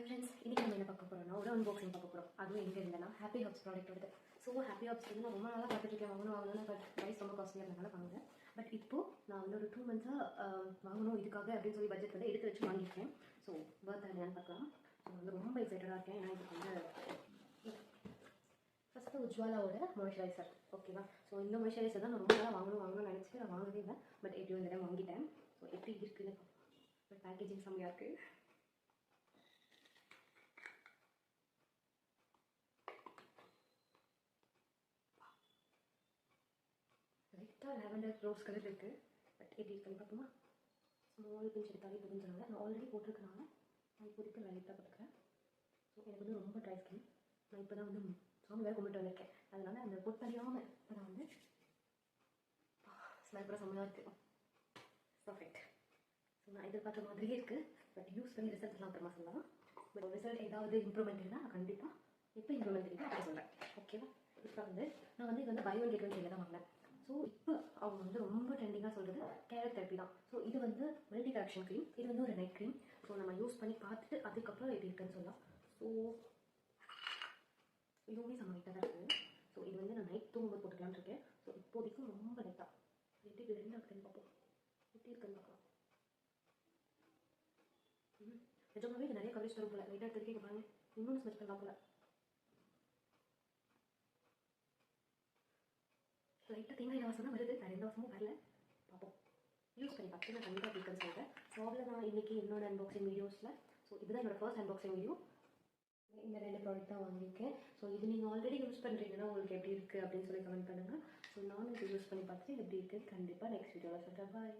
Friends, இன்றைக்கி நம்ம என்ன பார்க்க போகிறோம்னா ஒரு அன்பாக்சிங் பார்க்க போகிறோம். அதுவும் எங்கே இருந்தேன்னா ஹாப்பி ஹாப்ஸ் ப்ராடக்ட் வருது. ஸோ ஹாப்பி ஹாப்ஸ் வந்து நான் ரொம்ப நாளாக பார்த்துட்ருக்கேன், வாங்கணும். பட் ப்ரைஸ் ரொம்ப காஸ்ட்லியாக இருந்தனால வாங்குவேன். பட் இப்போது நான் வந்து ஒரு 2 மந்த்ஸாக வாங்கணும் இதுக்காக அப்படின்னு சொல்லி பட்ஜெட் வந்து எடுத்து வச்சு வாங்கியிருக்கேன். ஸோ பர்த் என்னன்னு பார்க்கலாம். ஸோ வந்து ரொம்ப எக்ஸைட்டடாக இருக்கேன். ஏன்னா இதுக்கு வந்து ஃபஸ்ட்டு உஜ்வாலாவோட மாய்ஸ்சரைசர், ஓகேவா? ஸோ இந்த மாய்ஸ்சரைசர் தான் நான் ரொம்ப நாளாக வாங்கணும்னு நினச்சிட்டு நான் வாங்கவே இல்லை. பட் எப்படியும் இந்த டைம் வாங்கிட்டேன். ஸோ எப்படி இருக்குன்னு பட் பேக்கேஜிங் செம்மையாக இருக்குது. லைட்டாக லாவெண்டர் ரோஸ் கலர் இருக்குது. பட் எப்படி இருக்குன்னு பார்ப்போமா? ஸ்மால் பிஞ்ச் எடுத்தாலே போதுன்னு சொன்னாங்க. நான் ஆல்ரெடி போட்டிருக்கனால நான் இப்போதைக்கு லைட்டாக போட்டுக்கிறேன். ஸோ எனக்கு வந்து ரொம்ப ட்ரை ஸ்கின். நான் இப்போ தான் வந்து சாமி வேறு கும்பிட்டு வந்திருக்கேன். அதனால் அந்த பொட்டறியாமல் இப்போ நான் வந்து ஸ்மெல் கூட செம்மையாக இருக்குது. பர்ஃபெக்ட். ஸோ நான் எதிர்பார்த்த மாதிரியே இருக்குது. பட் யூஸ் பண்ணி ரிசல்ட்லாம் அப்புறமா சொல்லலாம். பட் ரிசல்ட் ஏதாவது இம்ப்ரூவ்மெண்ட் இருந்தால் நான் கண்டிப்பாக எப்போ இம்ப்ரூவ்மெண்ட் இருக்குது அப்படி சொல்கிறேன், ஓகேவா? இப்போ வந்து நான் வந்து இது வந்து பை ஒன் கெட் ஒன் தான் வாங்கினேன். ஸோ இப்போ அவங்க வந்து ரொம்ப ட்ரெண்டிங்காக சொல்கிறது கேரட் தெரப்பி தான். ஸோ இது வந்து மல்டி கரெக்ஷன் க்ரீம், இது வந்து ஒரு நைட் க்ரீம். ஸோ நம்ம யூஸ் பண்ணி பார்த்துட்டு அதுக்கப்புறம் எப்படி இருக்குன்னு சொல்லலாம். ஸோ இதுவுமே செம்ம லைட்டாக தான் இருக்குது. ஸோ இது வந்து நான் நைட் தூங்கும்போது போட்டுக்கலான்னு இருக்கேன். ஸோ இப்போதைக்கும் ரொம்ப லைட்டாக எப்படி ரெண்டு இருக்குன்னு பார்ப்போம். எப்படி இருக்குன்னு பார்க்கலாம். நிஜமாவே இது நிறைய கவரேஜ் தரும் போல. லைட்டாக எடுத்துருக்கே பாருங்க, இன்னொன்று ஸ்மெச் பண்ணலாம் போல. லைட்டாக தேங்காய் வாசம் தான் வருது, வேறு எந்த வாசமும் வரல. பார்ப்போம், யூஸ் பண்ணி பார்த்து நான் கண்டிப்பாக இருக்குன்னு சொல்கிறேன். ஸோ அவ்வளோ தான் இன்றைக்கி என்னோட அன்பாக்சிங் வீடியோஸில். ஸோ இதுதான் என்னோடய ஃபர்ஸ்ட் அன்பாக்சிங் வீடியோ. இந்த 2 ப்ராடக்ட் தான் வாங்கியிருக்கேன். ஸோ இது நீங்கள் ஆல்ரெடி யூஸ் பண்ணுறீங்கன்னா உங்களுக்கு எப்படி இருக்குது அப்படின்னு சொல்லி கமெண்ட் பண்ணுங்கள். ஸோ நானும் இது யூஸ் பண்ணி பார்த்துட்டு எப்படி இருக்குது கண்டிப்பாக நெக்ஸ்ட் வீடியோவில் சொல்கிறேன். பாய்.